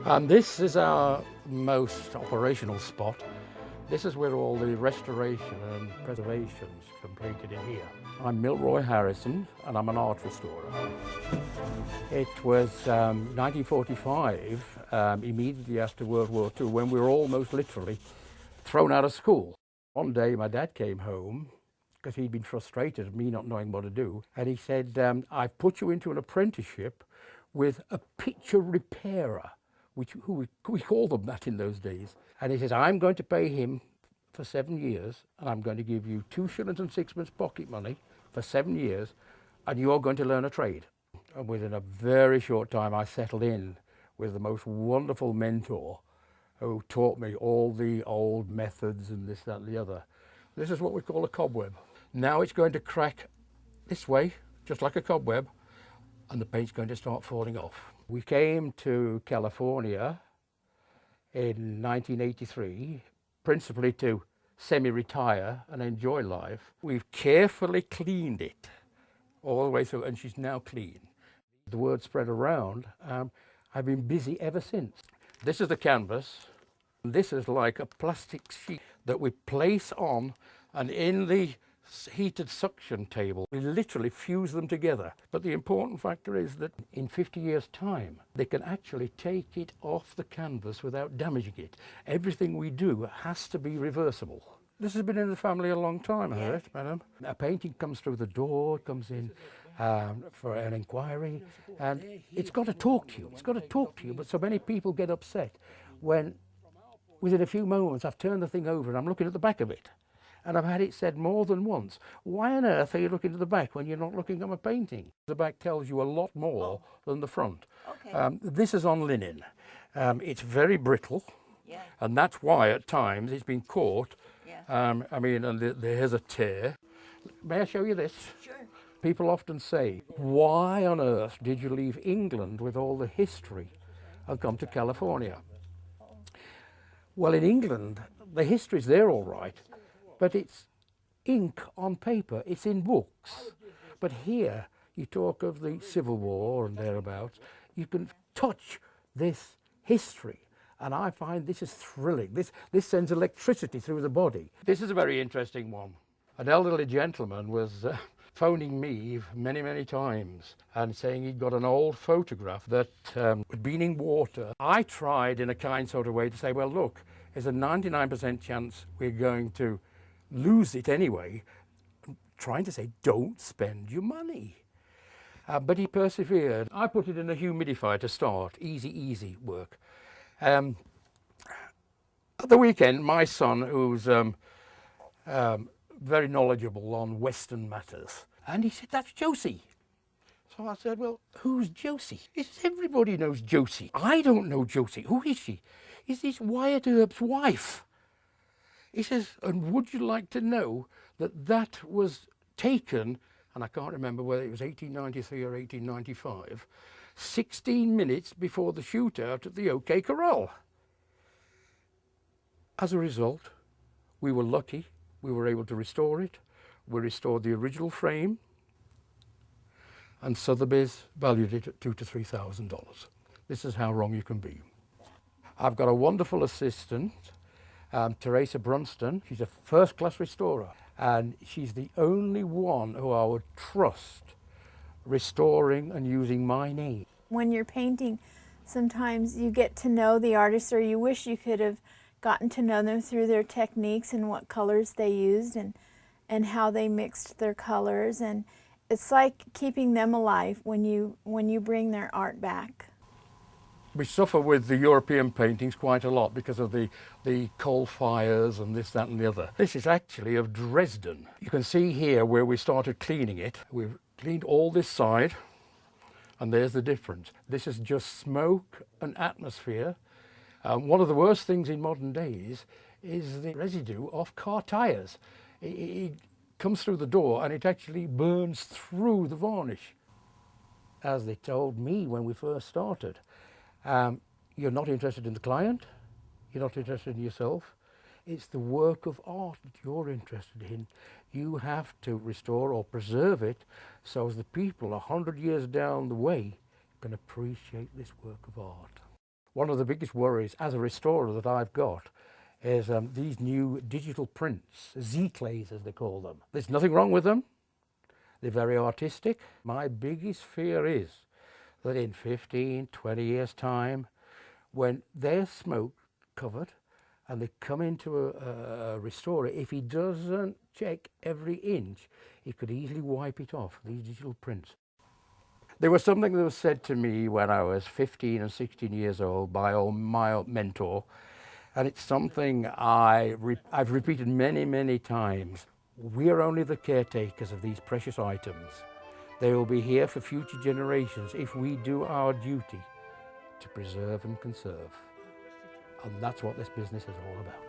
And this is our most operational spot. This is where all the restoration and preservation's completed in here. I'm Milroy Harrison and I'm an art restorer. It was 1945, immediately after World War II, when we were almost literally thrown out of school. One day my dad came home because he'd been frustrated at me not knowing what to do, and he said, I've put you into an apprenticeship with a picture repairer, we called them that in those days. And he says, I'm going to pay him for 7 years, and I'm going to give you 2 shillings and sixpence pocket money for 7 years, and you're going to learn a trade. And within a very short time, I settled in with the most wonderful mentor who taught me all the old methods and this, that, and the other. This is what we call a cobweb. Now it's going to crack this way, just like a cobweb, and the paint's going to start falling off. We came to California in 1983, principally to semi-retire and enjoy life. We've carefully cleaned it all the way through, and she's now clean. The word spread around. I've been busy ever since. This is the canvas. This is like a plastic sheet that we place on, and in the heated suction table, we literally fuse them together. But the important factor is that in 50 years' time, they can actually take it off the canvas without damaging it. Everything we do has to be reversible. This has been in the family a long time, hasn't it, madam? A painting comes through the door, comes in for an inquiry, and it's got to talk to you. It's got to talk to you, but so many people get upset when within a few moments I've turned the thing over and I'm looking at the back of it. And I've had it said more than once, why on earth are you looking at the back when you're not looking at my painting? The back tells you a lot more than the front. Okay. This is on linen. It's very brittle, and that's why at times it's been caught. And there's a tear. May I show you this? Sure. People often say, why on earth did you leave England with all the history and come to California? Well, in England, the history's there all right, but it's ink on paper, it's in books. But here, you talk of the Civil War and thereabouts, you can touch this history. And I find this is thrilling. This sends electricity through the body. This is a very interesting one. An elderly gentleman was phoning me many, many times and saying he'd got an old photograph that had been in water. I tried in a kind sort of way to say, well, look, there's a 99% chance we're going to lose it anyway. I'm trying to say, don't spend your money. But he persevered. I put it in a humidifier to start, easy work. At the weekend, my son, who's very knowledgeable on Western matters, and he said, that's Josie. So I said, well, who's Josie? He says, everybody knows Josie. I don't know Josie. Who is she? He says, Wyatt Earp's wife. He says, and would you like to know that that was taken, and I can't remember whether it was 1893 or 1895, 16 minutes before the shootout at the OK Corral. As a result, we were lucky. We were able to restore it. We restored the original frame, and Sotheby's valued it at $2,000 to $3,000. This is how wrong you can be. I've got a wonderful assistant, Teresa Brunston. She's a first-class restorer, and she's the only one who I would trust restoring and using my name. When you're painting, sometimes you get to know the artist, or you wish you could have gotten to know them through their techniques and what colors they used and how they mixed their colors. And it's like keeping them alive when you bring their art back. We suffer with the European paintings quite a lot because of the coal fires and this, that and the other. This is actually of Dresden. You can see here where we started cleaning it. We've cleaned all this side, and there's the difference. This is just smoke and atmosphere. One of the worst things in modern days is the residue of car tires. It comes through the door and it actually burns through the varnish. As they told me when we first started, you're not interested in the client, you're not interested in yourself, it's the work of art that you're interested in. You have to restore or preserve it so as the people 100 years down the way can appreciate this work of art. One of the biggest worries as a restorer that I've got is these new digital prints, Z-clays as they call them. There's nothing wrong with them. They're very artistic. My biggest fear is that in 15, 20 years' time, when they're smoke covered and they come into a restorer, if he doesn't check every inch, he could easily wipe it off, these digital prints. There was something that was said to me when I was 15 and 16 years old by my mentor, and it's something I've repeated many, many times. We are only the caretakers of these precious items. They will be here for future generations if we do our duty to preserve and conserve. And that's what this business is all about.